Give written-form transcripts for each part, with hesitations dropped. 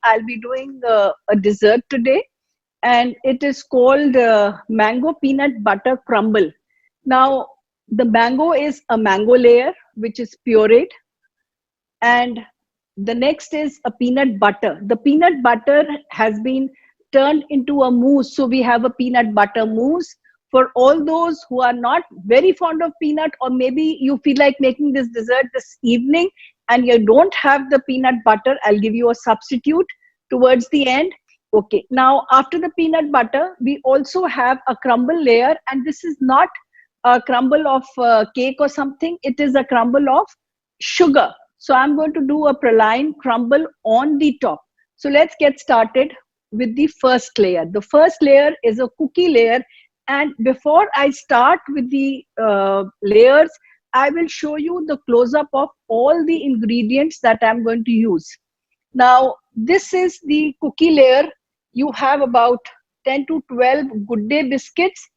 I'll be doing a dessert today, and it is called mango peanut butter crumble. Now, the mango is a mango layer, which is pureed, and the next is a peanut butter. The peanut butter has been turned into a mousse, so we have a peanut butter mousse. For all those who are not very fond of peanut, or maybe you feel like making this dessert this evening and you don't have the peanut butter, I'll give you a substitute towards the end. Okay, now after the peanut butter, we also have a crumble layer, and this is not a crumble of cake or something, it is a crumble of sugar. So I'm going to do a praline crumble on the top. So let's get started with the first layer. The first layer is a cookie layer. And before I start with the layers, I will show you the close-up of all the ingredients that I'm going to use. Now, this is the cookie layer. You have about 10 to 12 Good Day biscuits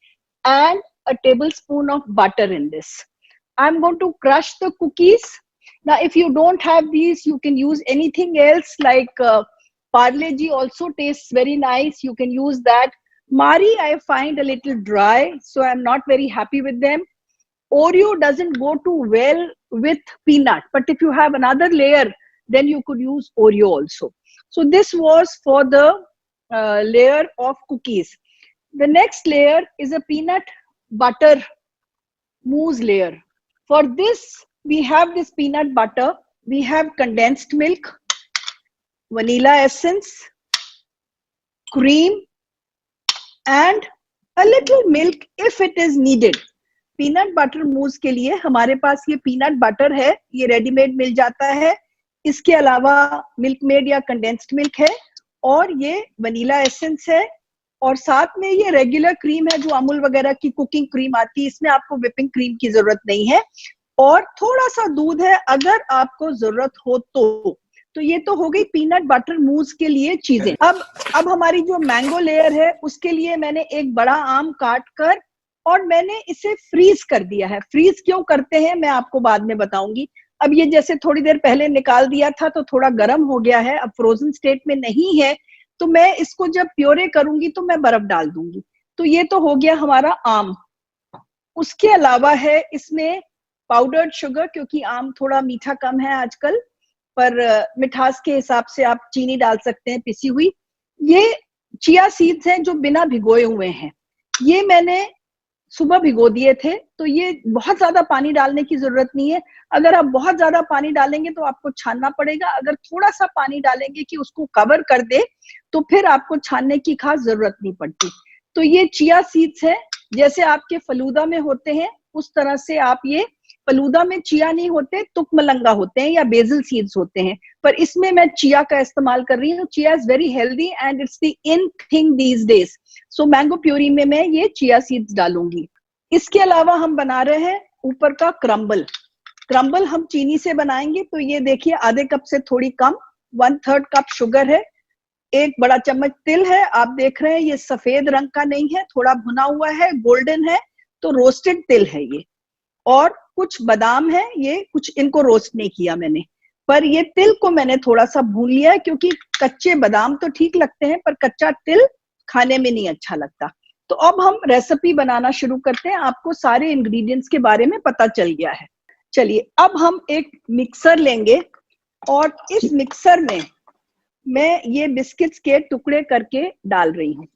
and a tablespoon of butter in this. I'm going to crush the cookies. Now, if you don't have these, you can use anything else, like Parle G also tastes very nice. You can use that. Marie, I find a little dry, so I'm not very happy with them. Oreo doesn't go too well with peanut, but if you have another layer, then you could use Oreo also. So this was for the layer of cookies. The next layer is a peanut butter mousse layer. For this, we have this peanut butter, we have condensed milk, vanilla essence, cream, and a little milk if it is needed. Peanut butter mousse के लिए हमारे पास ये peanut butter है, ये readymade मिल जाता है. इसके अलावा मिल्क मेड या कंडेंस्ड मिल्क है, और ये वनीला एसेंस है, और साथ में ये रेगुलर क्रीम है जो अमूल वगैरह की कुकिंग क्रीम आती है. इसमें आपको व्हिपिंग क्रीम की जरूरत नहीं है, और थोड़ा सा दूध है अगर आपको जरूरत हो तो ये तो हो गई पीनट बटर मूस के लिए चीजें. अब हमारी जो मैंगो लेयर है उसके लिए मैंने एक बड़ा आम काट कर और मैंने इसे फ्रीज कर दिया है. फ्रीज क्यों करते हैं मैं आपको बाद में बताऊंगी. अब ये जैसे थोड़ी देर पहले निकाल दिया था तो थोड़ा गर्म हो गया है, अब फ्रोजन स्टेट में नहीं है, तो मैं इसको जब प्योरे करूंगी तो मैं बर्फ डाल दूंगी. तो ये तो हो गया हमारा आम. उसके अलावा है इसमें पाउडर्ड शुगर, क्योंकि आम थोड़ा मीठा कम है आजकल, पर मिठास के हिसाब से आप चीनी डाल सकते हैं पिसी हुई. ये चिया सीड्स हैं जो बिना भिगोए हुए हैं, ये मैंने सुबह भिगो दिए थे, तो ये बहुत ज्यादा पानी डालने की जरूरत नहीं है. अगर आप बहुत ज्यादा पानी डालेंगे तो आपको छानना पड़ेगा, अगर थोड़ा सा पानी डालेंगे कि उसको कवर कर दे तो फिर आपको छानने की खास जरूरत नहीं पड़ती. तो ये चिया सीड्स है, जैसे आपके फलूदा में होते हैं उस तरह से आप ये, फलूदा में चिया नहीं होते, तुकमलंगा होते हैं या बेसिल सीड्स होते हैं, पर इसमें मैं चिया का इस्तेमाल कर रही हूँ. Chia is very healthy and it's the in thing these days. So mango puree में मैं ये चिया सीड्स डालूंगी. इसके अलावा हम बना रहे हैं ऊपर का क्रम्बल. क्रम्बल हम चीनी से बनाएंगे, तो ये देखिए आधे कप से थोड़ी कम, 1/3 कप शुगर है, 1 बड़ा चम्मच तिल है. आप देख रहे हैं ये सफेद रंग का नहीं है, थोड़ा भुना हुआ है, गोल्डन है, तो रोस्टेड तिल है ये. और कुछ बादाम है, ये कुछ इनको रोस्ट नहीं किया मैंने, पर ये तिल को मैंने थोड़ा सा भून लिया है, क्योंकि कच्चे बादाम तो ठीक लगते हैं पर कच्चा तिल खाने में नहीं अच्छा लगता. तो अब हम रेसिपी बनाना शुरू करते हैं. आपको सारे इंग्रेडिएंट्स के बारे में पता चल गया है. चलिए अब हम एक मिक्सर लेंगे, और इस मिक्सर में मैं ये बिस्किट्स के टुकड़े करके डाल रही हूँ.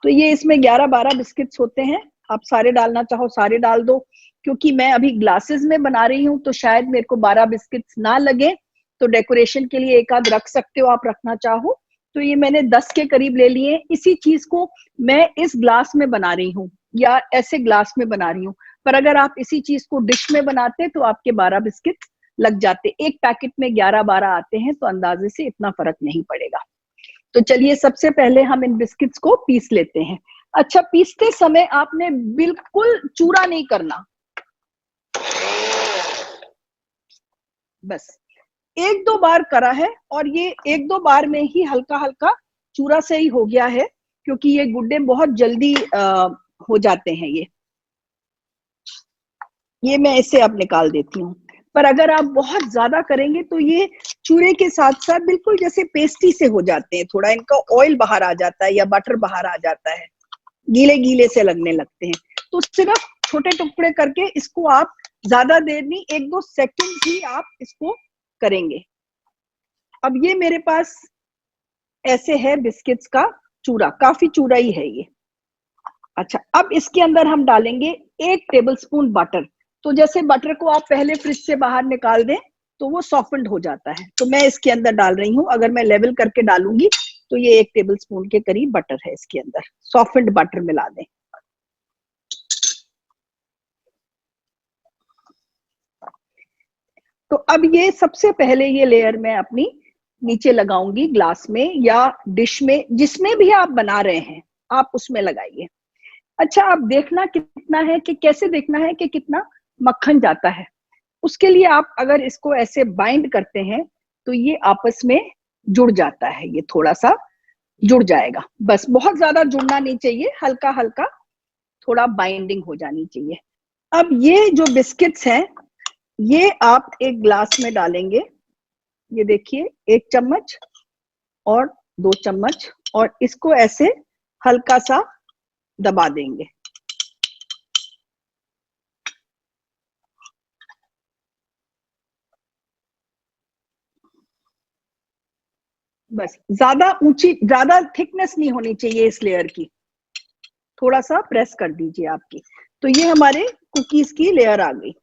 तो ये इसमें 11-12 बिस्किट्स होते हैं, आप सारे डालना चाहो सारे डाल दो. क्योंकि मैं अभी ग्लासेस में बना रही हूँ तो शायद मेरे को 12 बिस्किट्स ना लगे, तो डेकोरेशन के लिए एक आध रख सकते हो आप रखना चाहो. तो ये मैंने 10 के करीब ले लिए. इसी चीज को मैं इस ग्लास में बना रही हूँ या ऐसे ग्लास में बना रही हूँ, पर अगर आप इसी चीज को डिश में बनाते तो आपके 12 बिस्किट लग जाते. एक पैकेट में 11-12 आते हैं, तो अंदाजे से इतना फर्क नहीं पड़ेगा. तो चलिए सबसे पहले हम इन बिस्किट्स को पीस लेते हैं. अच्छा, पीसते समय आपने बिल्कुल चूरा नहीं करना, बस 1-2 बार करा है, और ये 1-2 बार में ही हल्का हल्का चूरा से ही हो गया है, क्योंकि ये गुड्डे बहुत जल्दी हो जाते हैं. ये मैं इसे अब निकाल देती हूँ. पर अगर आप बहुत ज्यादा करेंगे तो ये चूरे के साथ साथ बिल्कुल जैसे पेस्टी से हो जाते हैं, थोड़ा इनका ऑयल बाहर आ जाता है या बटर बाहर आ जाता है, गीले गीले से लगने लगते हैं। तो सिर्फ छोटे टुकड़े करके इसको आप ज्यादा देर नहीं, 1-2 सेकंड ही आप इसको करेंगे। अब ये मेरे पास ऐसे है बिस्किट्स का चूरा, काफी चूरा ही है ये। अच्छा, अब इसके अंदर हम डालेंगे 1 टेबलस्पून बटर। तो जैसे बटर को आप पहले फ्रिज से बाहर निकाल दें तो वो सॉफ्टन्ड हो जाता है, तो मैं इसके अंदर डाल रही हूँ। अगर मैं लेवल करके डालूंगी तो ये 1 टेबलस्पून के करीब बटर है इसके अंदर, सॉफ्टन्ड बटर मिला दें। तो अब ये सबसे पहले ये लेयर मैं अपनी नीचे लगाऊंगी ग्लास में या डिश में, जिसमें भी आप बना रहे हैं आप उसमें लगाइए। अच्छा, अब देखना कितना है कि कैसे देखना है कि कितना मक्खन जाता है। उसके लिए आप अगर इसको ऐसे बाइंड करते हैं तो ये आपस में जुड़ जाता है, ये थोड़ा सा जुड़ जाएगा, बस बहुत ज्यादा जुड़ना नहीं चाहिए, हल्का हल्का थोड़ा बाइंडिंग हो जानी चाहिए। अब ये जो बिस्किट्स हैं ये आप एक ग्लास में डालेंगे, ये देखिए 1 चम्मच और 2 चम्मच, और इसको ऐसे हल्का सा दबा देंगे। बस, ज्यादा ऊंची, ज्यादा थिकनेस नहीं होनी चाहिए इस लेयर की, थोड़ा सा प्रेस कर दीजिए आपकी। तो ये हमारे कुकीज की लेयर आ गई,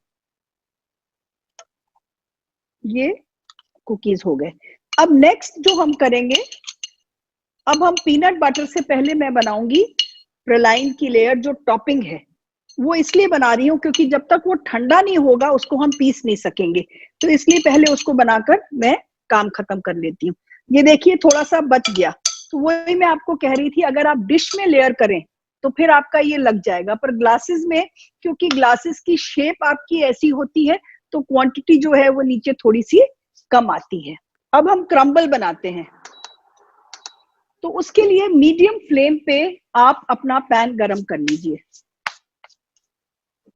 ये कुकीज हो गए। अब नेक्स्ट जो हम करेंगे, अब हम पीनट बटर से पहले मैं बनाऊंगी प्रलाइन की लेयर, जो टॉपिंग है वो इसलिए बना रही हूँ क्योंकि जब तक वो ठंडा नहीं होगा उसको हम पीस नहीं सकेंगे, तो इसलिए पहले उसको बनाकर मैं काम खत्म कर लेती हूँ। ये देखिए थोड़ा सा बच गया, तो वही मैं आपको कह रही थी, अगर आप डिश में लेयर करें तो फिर आपका ये लग जाएगा, पर ग्लासेस में क्योंकि ग्लासेस की शेप आपकी ऐसी होती है तो क्वांटिटी जो है वो नीचे थोड़ी सी कम आती है। अब हम क्रम्बल बनाते हैं, तो उसके लिए मीडियम फ्लेम पे आप अपना पैन गरम कर लीजिए,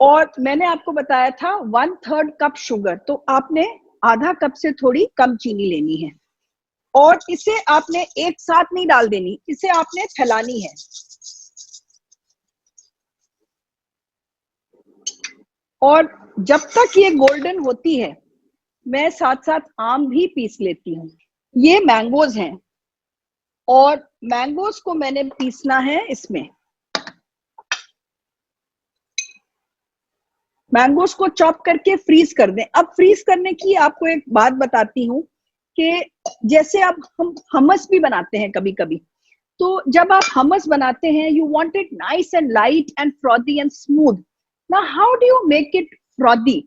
और मैंने आपको बताया था 1/3 कप शुगर, तो आपने आधा कप से थोड़ी कम चीनी लेनी है, और इसे आपने एक साथ नहीं डाल देनी, इसे आपने फैलानी है। और जब तक ये गोल्डन होती है मैं साथ साथ आम भी पीस लेती हूँ। ये मैंगोज हैं और मैंगोज को मैंने पीसना है इसमें। मैंगोज को चॉप करके फ्रीज कर दें। अब फ्रीज करने की आपको एक बात बताती हूँ कि जैसे आप हम हमस भी बनाते हैं कभी कभी, तो जब आप हमस बनाते हैं you want it nice and light and frothy and smooth. ना how do you make it frothy?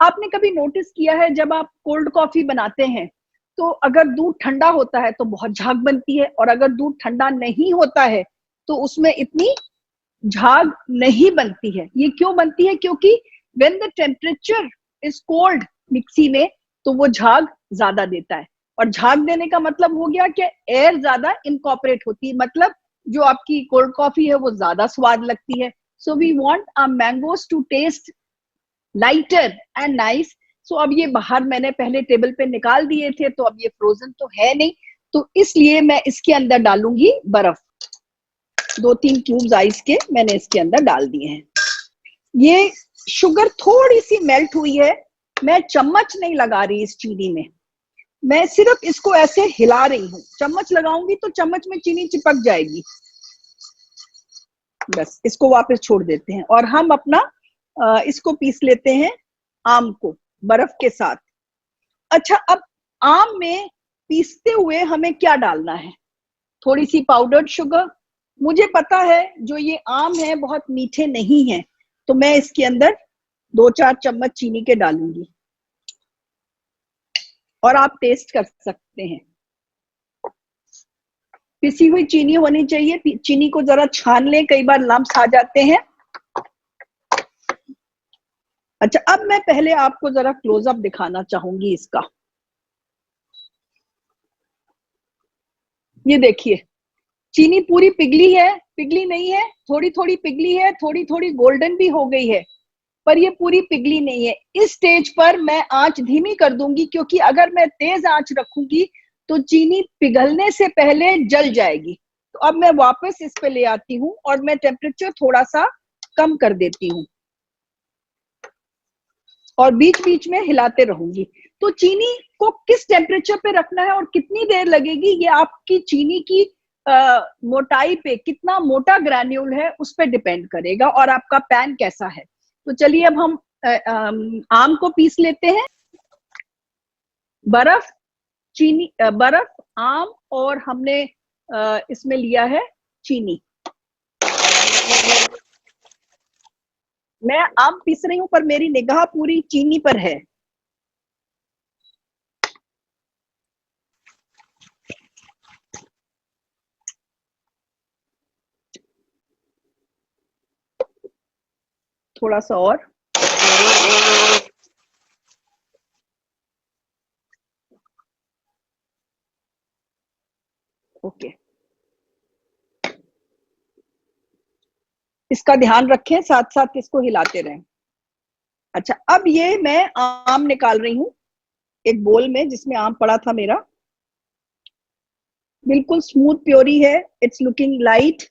आपने कभी नोटिस किया है जब आप कोल्ड कॉफी बनाते हैं तो अगर दूध ठंडा होता है तो बहुत झाग बनती है, और अगर दूध ठंडा नहीं होता है तो उसमें इतनी झाग नहीं बनती है। ये क्यों बनती है? क्योंकि when the temperature is cold mixie में तो वो झाग ज्यादा देता है, और झाग देने का मतलब हो गया कि एयर ज्यादा इनकॉर्पोरेट होती है, मतलब जो आपकी कोल्ड कॉफी है वो ज्यादा स्वाद लगती है। So we want our mangoes to taste lighter and nice. So अब ये बाहर मैंने पहले टेबल पे निकाल दिए थे, तो अब ये फ्रोजन तो है नहीं, तो इसलिए मैं इसके अंदर डालूंगी बर्फ। 2-3 क्यूब्स आइस के मैंने इसके अंदर डाल दिए हैं। ये शुगर थोड़ी सी मेल्ट हुई है, मैं चम्मच नहीं लगा रही इस चीनी में, मैं सिर्फ इसको ऐसे हिला रही हूँ। चम्मच लगाऊंगी तो चम्मच में चीनी चिपक जाएगी। बस इसको वापस छोड़ देते हैं और हम अपना इसको पीस लेते हैं आम को बर्फ के साथ। अच्छा, अब आम में पीसते हुए हमें क्या डालना है? थोड़ी सी पाउडर्ड शुगर। मुझे पता है जो ये आम है बहुत मीठे नहीं है, तो मैं इसके अंदर 2-4 चम्मच चीनी के डालूंगी, और आप टेस्ट कर सकते हैं। पिसी हुई चीनी होनी चाहिए, चीनी को जरा छान लें, कई बार लम्स आ जाते हैं। अच्छा, अब मैं पहले आपको जरा क्लोजअप दिखाना चाहूंगी इसका। ये देखिए चीनी पूरी पिघली है, पिघली नहीं है, थोड़ी थोड़ी पिघली है, थोड़ी थोड़ी गोल्डन भी हो गई है। पर ये पूरी पिघली नहीं है। इस स्टेज पर मैं आंच धीमी कर दूंगी, क्योंकि अगर मैं तेज आंच रखूंगी तो चीनी पिघलने से पहले जल जाएगी। तो अब मैं वापस इस पे ले आती हूँ और मैं टेम्परेचर थोड़ा सा कम कर देती हूँ और बीच बीच में हिलाते रहूंगी। तो चीनी को किस टेम्परेचर पे रखना है और कितनी देर लगेगी, ये आपकी चीनी की मोटाई पे, कितना मोटा ग्रैन्यूल है उस पर डिपेंड करेगा, और आपका पैन कैसा है। तो चलिए अब हम आम को पीस लेते हैं। बर्फ, चीनी, बर्फ, आम, और हमने इसमें लिया है चीनी। मैं आम पीस रही हूं पर मेरी निगाह पूरी चीनी पर है। थोड़ा सा और। ओके, इसका ध्यान रखें, साथ साथ इसको हिलाते रहें। अच्छा, अब ये मैं आम निकाल रही हूँ एक बोल में जिसमें आम पड़ा था मेरा। बिल्कुल स्मूथ प्योरी है, इट्स लुकिंग लाइट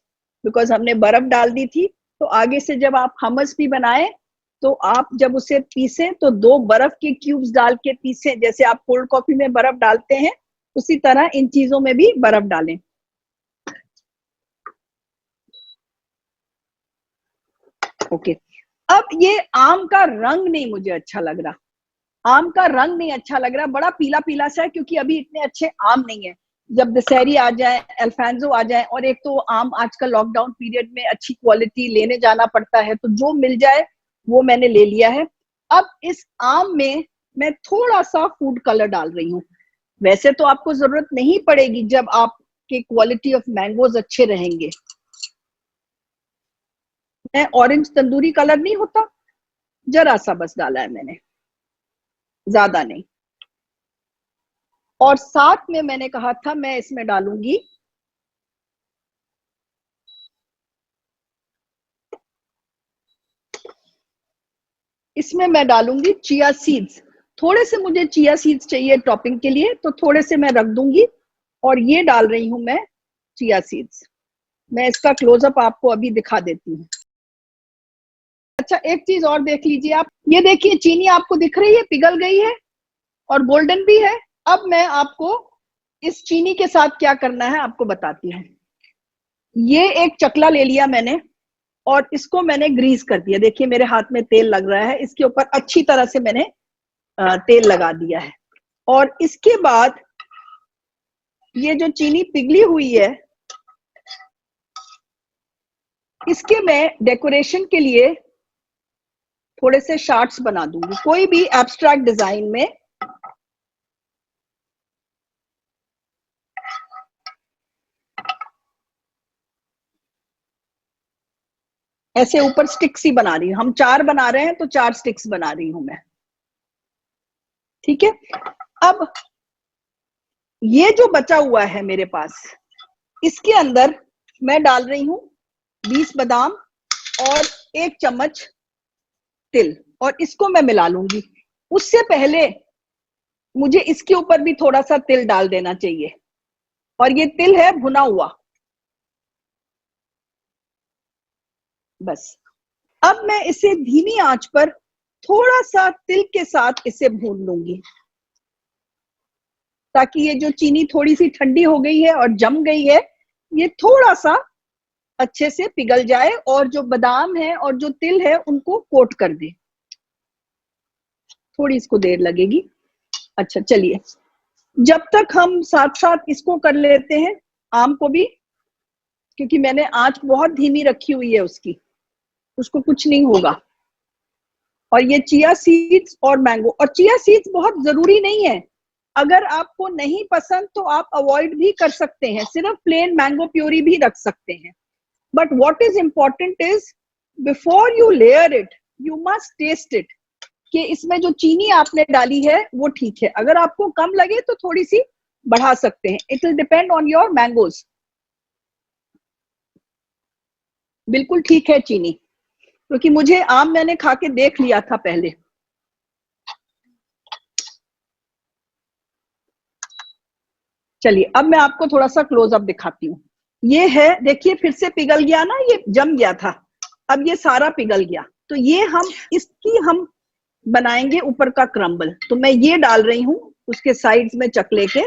बिकॉज हमने बर्फ डाल दी थी। तो आगे से जब आप हमस भी बनाए तो आप जब उसे पीसे तो 2 बर्फ के क्यूब्स डाल के पीसे, जैसे आप कोल्ड कॉफी में बर्फ डालते हैं उसी तरह इन चीजों में भी बर्फ डालें। ओके, अब ये आम का रंग नहीं मुझे अच्छा लग रहा। आम का रंग नहीं अच्छा लग रहा, बड़ा पीला पीला सा है, क्योंकि अभी इतने अच्छे आम नहीं है। जब दशहरी आ जाए, अल्फांसो आ जाए, और एक तो आम आजकल लॉकडाउन पीरियड में अच्छी क्वालिटी लेने जाना पड़ता है, तो जो मिल जाए वो मैंने ले लिया है। अब इस आम में मैं थोड़ा सा फूड कलर डाल रही हूँ। वैसे तो आपको जरूरत नहीं पड़ेगी जब आपके क्वालिटी ऑफ मैंगोज अच्छे रहेंगे। मैं ऑरेंज तंदूरी कलर नहीं होता, जरा सा बस डाला है मैंने, ज्यादा नहीं। और साथ में मैंने कहा था मैं इसमें डालूंगी इसमें मैं डालूंगी चिया सीड्स। थोड़े से मुझे चिया सीड्स चाहिए टॉपिंग के लिए, तो थोड़े से मैं रख दूंगी। और ये डाल रही हूं मैं चिया सीड्स। मैं इसका क्लोजअप आपको अभी दिखा देती हूँ। अच्छा, एक चीज और देख लीजिए आप, ये देखिए चीनी आपको दिख रही है, पिघल गई है और गोल्डन भी है। अब मैं आपको इस चीनी के साथ क्या करना है आपको बताती हूँ। ये एक चकला ले लिया मैंने और इसको मैंने ग्रीस कर दिया। देखिए मेरे हाथ में तेल लग रहा है, इसके ऊपर अच्छी तरह से मैंने तेल लगा दिया है। और इसके बाद ये जो चीनी पिघली हुई है, इसके मैं डेकोरेशन के लिए थोड़े से शार्ट्स बना दूंगी, कोई भी एब्स्ट्रैक्ट डिजाइन में। ऐसे ऊपर स्टिक्स ही बना रही हूँ, हम 4 बना रहे हैं तो 4 स्टिक्स बना रही हूं मैं। ठीक है, अब ये जो बचा हुआ है मेरे पास, इसके अंदर मैं डाल रही हूँ 20 बादाम और 1 चम्मच तिल, और इसको मैं मिला लूंगी। उससे पहले मुझे इसके ऊपर भी थोड़ा सा तिल डाल देना चाहिए, और ये तिल है भुना हुआ। बस अब मैं इसे धीमी आंच पर थोड़ा सा तिल के साथ इसे भून लूंगी, ताकि ये जो चीनी थोड़ी सी ठंडी हो गई है और जम गई है, ये थोड़ा सा अच्छे से पिघल जाए और जो बादाम है और जो तिल है उनको कोट कर दे। थोड़ी इसको देर लगेगी। अच्छा चलिए, जब तक हम साथ साथ इसको कर लेते हैं आम को भी, क्योंकि मैंने आंच बहुत धीमी रखी हुई है उसकी, उसको कुछ नहीं होगा। और ये चिया सीड्स और मैंगो, और चिया सीड्स बहुत जरूरी नहीं है, अगर आपको नहीं पसंद तो आप अवॉइड भी कर सकते हैं, सिर्फ प्लेन मैंगो प्यूरी भी रख सकते हैं। But what is important is before you layer it you must taste it, कि इसमें जो चीनी आपने डाली है वो ठीक है। अगर आपको कम लगे तो थोड़ी सी बढ़ा सकते हैं, it will depend on your mangoes. बिल्कुल ठीक है चीनी। क्योंकि मुझे आम मैंने खा के देख लिया था पहले। चलिए अब मैं आपको थोड़ा सा क्लोजअप दिखाती हूँ। ये है, देखिए फिर से पिघल गया ना, ये जम गया था, अब ये सारा पिघल गया। तो ये हम इसकी हम बनाएंगे ऊपर का क्रम्बल। तो मैं ये डाल रही हूँ उसके साइड्स में चकले के,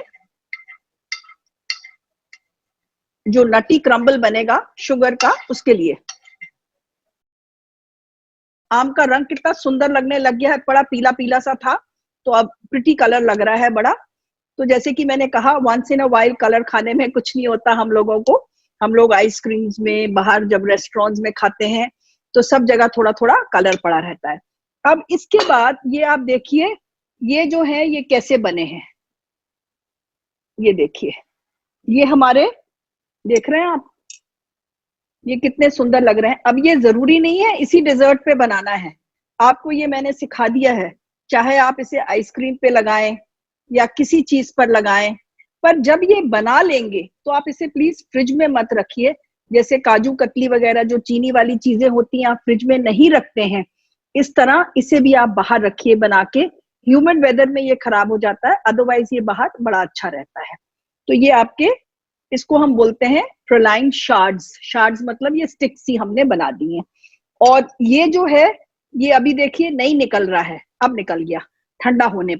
जो नटी क्रम्बल बनेगा शुगर का, उसके लिए। आम का रंग कितना सुंदर लगने लग गया है, बड़ा पीला पीला सा था तो अब प्रिटी कलर लग रहा है बड़ा। तो जैसे कि मैंने कहा, once in a while colour खाने में कुछ नहीं होता हम लोगों को। हम लोग आइसक्रीम्स में, बाहर जब रेस्टोरेंट्स में खाते हैं तो सब जगह थोड़ा थोड़ा कलर पड़ा रहता है। अब इसके बाद ये आप देखिए, ये जो है ये कैसे बने हैं, ये देखिए, ये हमारे, देख रहे हैं आप, ये कितने सुंदर लग रहे हैं। अब ये जरूरी नहीं है इसी डेजर्ट पे बनाना है, आपको ये मैंने सिखा दिया है, चाहे आप इसे आइसक्रीम पे लगाएं या किसी चीज पर लगाएं। पर जब ये बना लेंगे तो आप इसे प्लीज फ्रिज में मत रखिए। जैसे काजू कतली वगैरह जो चीनी वाली चीजें होती हैं आप फ्रिज में नहीं रखते हैं, इस तरह इसे भी आप बाहर रखिए बना के। ह्यूमिड वेदर में ये खराब हो जाता है, अदरवाइज ये बाहर बड़ा अच्छा रहता है। तो ये आपके, इसको हम बोलते हैं प्रोलाइन शार्ड्स। शार्ड्स मतलब ये स्टिक्स ही हमने बना दी हैं। और ये जो है ये अभी देखिए नहीं निकल रहा है, अब निकल गया ठंडा होने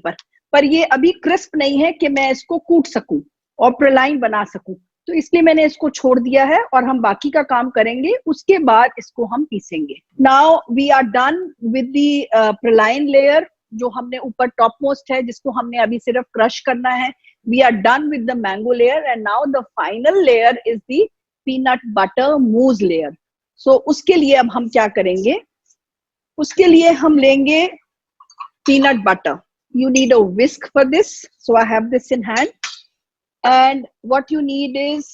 पर ये अभी क्रिस्प नहीं है कि मैं इसको कूट सकूं और प्रोलाइन बना सकूं। तो इसलिए मैंने इसको छोड़ दिया है और हम बाकी का काम करेंगे, उसके बाद इसको हम पीसेंगे। Now we are done with the praline layer, जो हमने ऊपर टॉप मोस्ट है, जिसको हमने अभी सिर्फ क्रश करना है। We are done with the mango layer and now the final layer is the peanut butter mousse layer. So उसके लिए अब हम क्या करेंगे, उसके लिए हम लेंगे peanut butter. You need a whisk for this, so I have this in hand. And what you need is,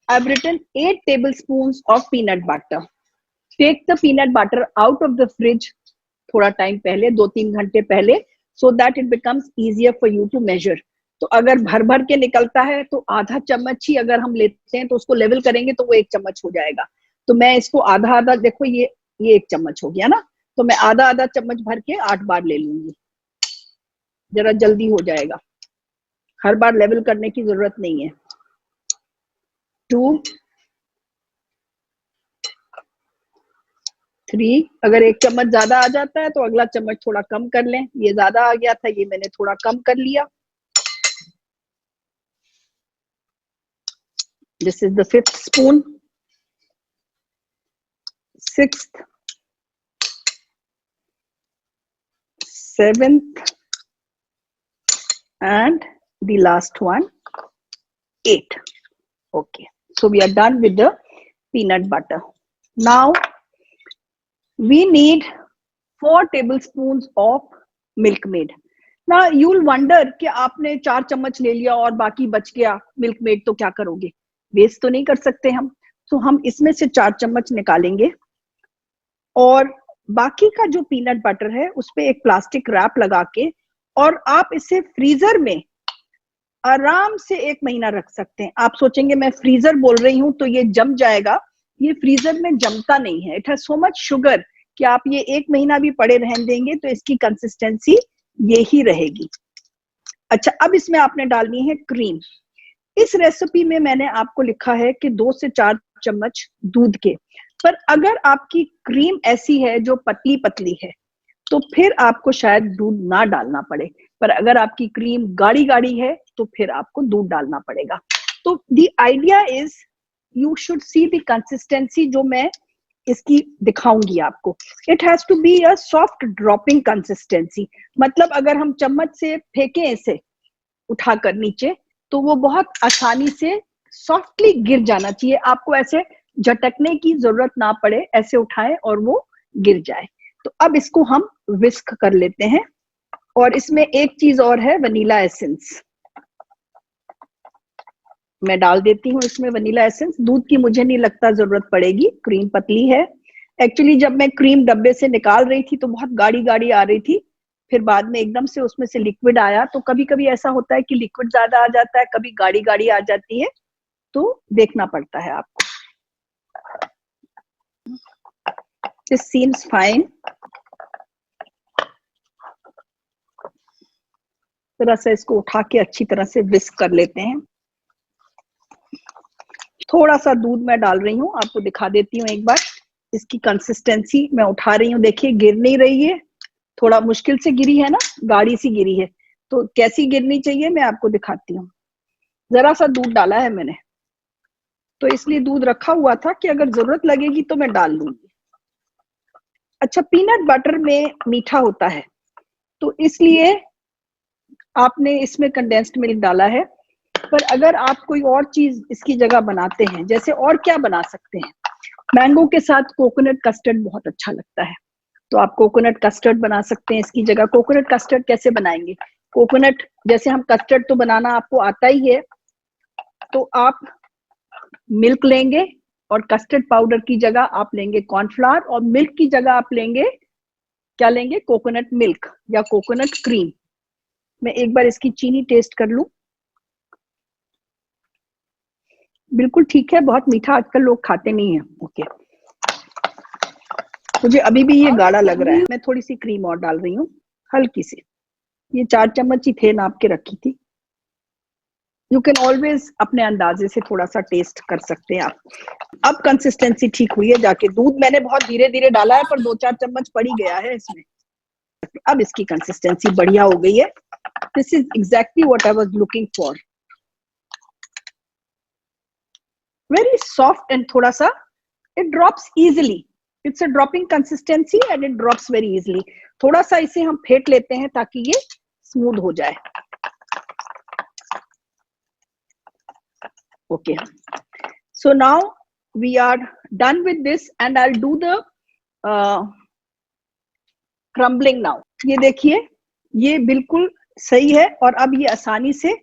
I've written 8 tablespoons of peanut butter. Take the peanut butter out of the fridge थोड़ा time पहले, 2-3 घंटे पहले, so that it becomes easier for you to measure. तो अगर भर भर के निकलता है तो आधा चम्मच ही अगर हम लेते हैं तो उसको लेवल करेंगे तो वो 1 चम्मच हो जाएगा। तो मैं इसको आधा आधा, देखो ये 1 चम्मच हो गया ना, तो मैं आधा आधा चम्मच भर के 8 बार ले लूंगी, जरा जल्दी हो जाएगा, हर बार लेवल करने की जरूरत नहीं है। 2, 3, अगर 1 चम्मच ज्यादा आ जाता है तो अगला चम्मच थोड़ा कम कर लें। ये ज्यादा आ गया था, ये मैंने थोड़ा कम कर लिया। This is the 5th spoon, 6th, 7th, and the last one, 8th. Okay, so we are done with the peanut butter. Now we need 4 tablespoons of Milkmaid. Now you'll wonder कि आपने 4 चम्मच ले लिया और बाकी बच गया Milkmaid, तो क्या करोगे? वेस्ट तो नहीं कर सकते हम, तो हम इसमें से 4 चम्मच निकालेंगे और बाकी का जो पीनट बटर है उस पे एक प्लास्टिक रैप लगा के, और आप इसे फ्रीजर में आराम से 1 महीना रख सकते हैं। आप सोचेंगे मैं फ्रीजर बोल रही हूँ तो ये जम जाएगा, ये फ्रीजर में जमता नहीं है। It has so much sugar कि आप ये 1 महीना भी पड़े रहने देंगे तो इसकी कंसिस्टेंसी ये ही रहेगी। अच्छा, अब इसमें आपने डालनी है क्रीम। इस रेसिपी में मैंने आपको लिखा है कि 2 से 4 चम्मच दूध के, पर अगर आपकी क्रीम ऐसी है जो पतली पतली है तो फिर आपको शायद दूध ना डालना पड़े, पर अगर आपकी क्रीम गाढ़ी गाढ़ी है तो फिर आपको दूध डालना पड़ेगा। तो the idea is you should see the consistency जो मैं इसकी दिखाऊंगी आपको। It has to be a soft dropping consistency, मतलब अगर हम चम्मच से फेंकें इसे उठाकर नीचे तो वो बहुत आसानी से सॉफ्टली गिर जाना चाहिए, आपको ऐसे झटकने की जरूरत ना पड़े, ऐसे उठाएं और वो गिर जाए। तो अब इसको हम विस्क कर लेते हैं। और इसमें एक चीज और है, वनीला एसेंस मैं डाल देती हूँ इसमें, वनीला एसेंस। दूध की मुझे नहीं लगता जरूरत पड़ेगी, क्रीम पतली है। एक्चुअली जब मैं क्रीम डब्बे से निकाल रही थी तो बहुत गाढ़ी गाढ़ी आ रही थी, फिर बाद में एकदम से उसमें से लिक्विड आया, तो कभी कभी ऐसा होता है कि लिक्विड ज्यादा आ जाता है, कभी गाढ़ी गाढ़ी आ जाती है, तो देखना पड़ता है आपको। This seems fine. जरा सा इसको उठा के अच्छी तरह से विस्क कर लेते हैं। थोड़ा सा दूध मैं डाल रही हूँ, आपको दिखा देती हूँ एक बार इसकी कंसिस्टेंसी। मैं उठा रही हूँ, देखिए गिर नहीं रही है, थोड़ा मुश्किल से गिरी है ना, गाढ़ी सी गिरी है। तो कैसी गिरनी चाहिए मैं आपको दिखाती हूँ। जरा सा दूध डाला है मैंने, तो इसलिए दूध रखा हुआ था कि अगर जरूरत लगेगी तो मैं डाल लूंगी। अच्छा, पीनट बटर में मीठा होता है, तो इसलिए आपने इसमें कंडेंस्ड मिल्क डाला है। पर अगर आप कोई और चीज इसकी जगह बनाते हैं, जैसे और क्या बना सकते हैं, मैंगो के साथ कोकोनट कस्टर्ड बहुत अच्छा लगता है, तो आप कोकोनट कस्टर्ड बना सकते हैं इसकी जगह। कोकोनट कस्टर्ड कैसे बनाएंगे? कोकोनट, जैसे हम कस्टर्ड तो बनाना आपको आता ही है, तो आप मिल्क लेंगे और कस्टर्ड पाउडर की जगह आप लेंगे कॉर्नफ्लावर, और मिल्क की जगह आप लेंगे, क्या लेंगे? कोकोनट मिल्क या कोकोनट क्रीम। मैं एक बार इसकी चीनी टेस्ट कर लूं। बिल्कुल ठीक है, बहुत मीठा आजकल लोग खाते नहीं है। ओके, मुझे अभी भी ये गाढ़ा लग रहा है, मैं थोड़ी सी क्रीम और डाल रही हूँ, हल्की सी। ये 4 चम्मच ही थे, नाप के रखी थी। यू कैन ऑलवेज अपने अंदाजे से थोड़ा सा टेस्ट कर सकते हैं आप। अब कंसिस्टेंसी ठीक हुई है जाके। दूध मैंने बहुत धीरे धीरे डाला है, पर 2-4 चम्मच पड़ ही गया है इसमें। अब इसकी कंसिस्टेंसी बढ़िया हो गई है। This is exactly what I was looking for. Very soft and थोड़ा सा it drops easily. It's a dropping consistency and it drops very easily. थोड़ा सा इसे हम फेंट लेते हैं ताकि ये स्मूथ हो जाए। Okay, so now we are done with this and I'll do the crumbling now. ये देखिए, ये बिल्कुल सही है और अब ये आसानी से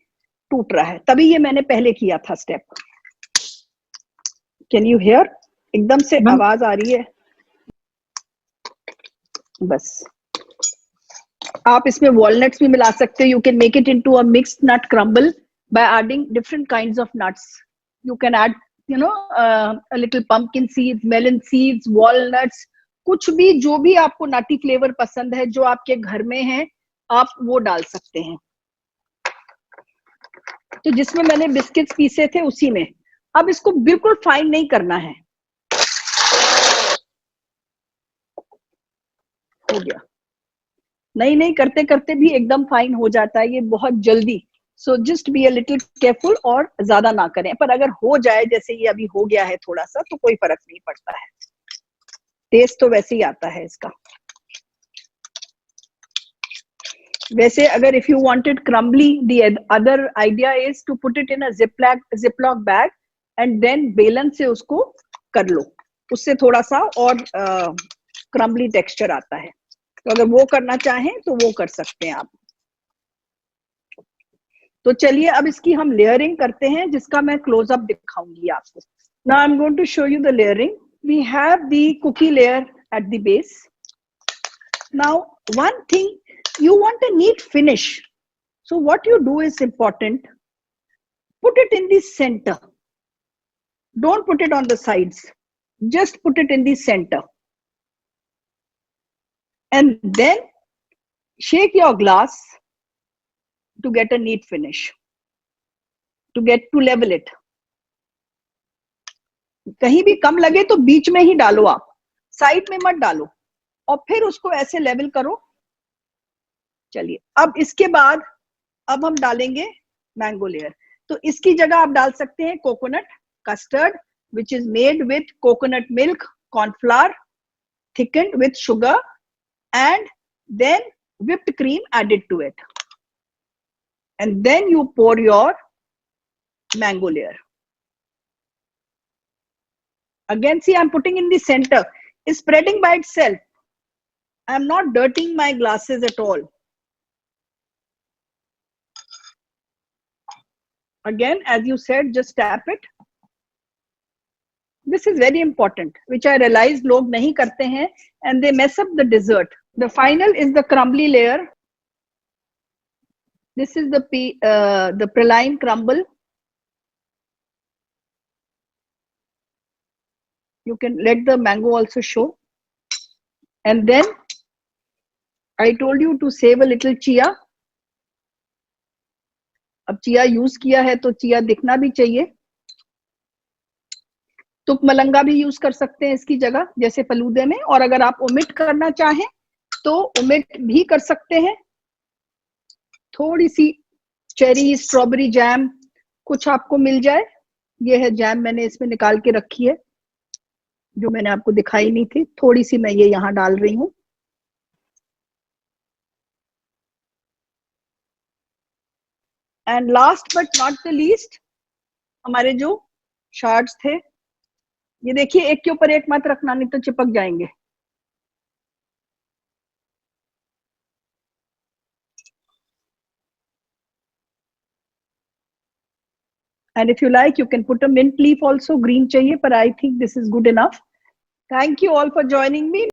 टूट रहा है, तभी ये मैंने पहले किया था स्टेप। Can you here? एकदम से आवाज आ रही है। बस आप इसमें वॉलनट्स भी मिला सकते हो। You can make it into a mixed nut crumble by adding different kinds of nuts. You can add, a little pumpkin seeds, melon seeds, walnuts, कुछ भी, जो भी आपको नटी फ्लेवर पसंद है, जो आपके घर में है, आप वो डाल सकते हैं। तो जिसमें मैंने बिस्किट्स पीसे थे उसी में। अब इसको बिल्कुल फाइन नहीं करना है। हो गया। नहीं करते करते भी एकदम फाइन हो जाता है ये बहुत जल्दी। So just be a little careful और ज्यादा ना करें। पर अगर हो जाए, जैसे ये अभी हो गया है थोड़ा सा, तो कोई फर्क नहीं पड़ता है, टेस्ट तो वैसे ही आता है इसका। वैसे अगर if you wanted crumbly, the other idea is to put it in a ziplock bag and then बेलन से उसको कर लो, उससे थोड़ा सा और क्रम्बली टेक्सचर आता है। तो अगर वो करना चाहें तो वो कर सकते हैं आप। तो चलिए अब इसकी हम लेयरिंग करते हैं, जिसका मैं क्लोजअप दिखाऊंगी आपको। Now I am going to show you the layering. We have the cookie layer at the base. Now one thing, you want a neat finish, so what you do is important. Put it in the center, don't put it on the sides, just put it in the center, and then shake your glass to get a neat finish, to level it. कहीं भी कम लगे तो बीच में ही डालो, आप side में मत डालो, और फिर उसको ऐसे लेवल करो। चलिए अब इसके बाद अब हम डालेंगे मैंगो लेयर। तो इसकी जगह आप डाल सकते हैं coconut custard, which is made with coconut milk, corn flour, thickened with sugar, and then whipped cream added to it. And then you pour your mango layer. Again, see, I'm putting in the center. It's spreading by itself. I'm not dirtying my glasses at all. Again, as you said, just tap it. This is very important, which I realized log nahi karte hain, and they mess up the dessert. The final is the crumbly layer. This is the praline crumble. You can let the mango also show. And then I told you to save a little chia. अब chia use किया है तो chia दिखना भी चाहिए. तुक मलंगा भी use कर सकते हैं इसकी जगह, जैसे फलूदे में. और अगर आप ओमिट करना चाहें तो ओमिट भी कर सकते हैं. थोड़ी सी चेरी, स्ट्रॉबेरी जैम कुछ आपको मिल जाए. ये है जैम, मैंने इसमें निकाल के रखी है, जो मैंने आपको दिखाई नहीं थी. थोड़ी सी मैं ये यहाँ डाल रही हूँ. And last but not the least, हमारे जो शार्ट्स थे, ये देखिए एक के ऊपर एक मत रखना, नहीं तो चिपक जाएंगे. And if you like, you can put a mint leaf also. Green चाहिए, पर I think this is good enough. Thank you all for joining me.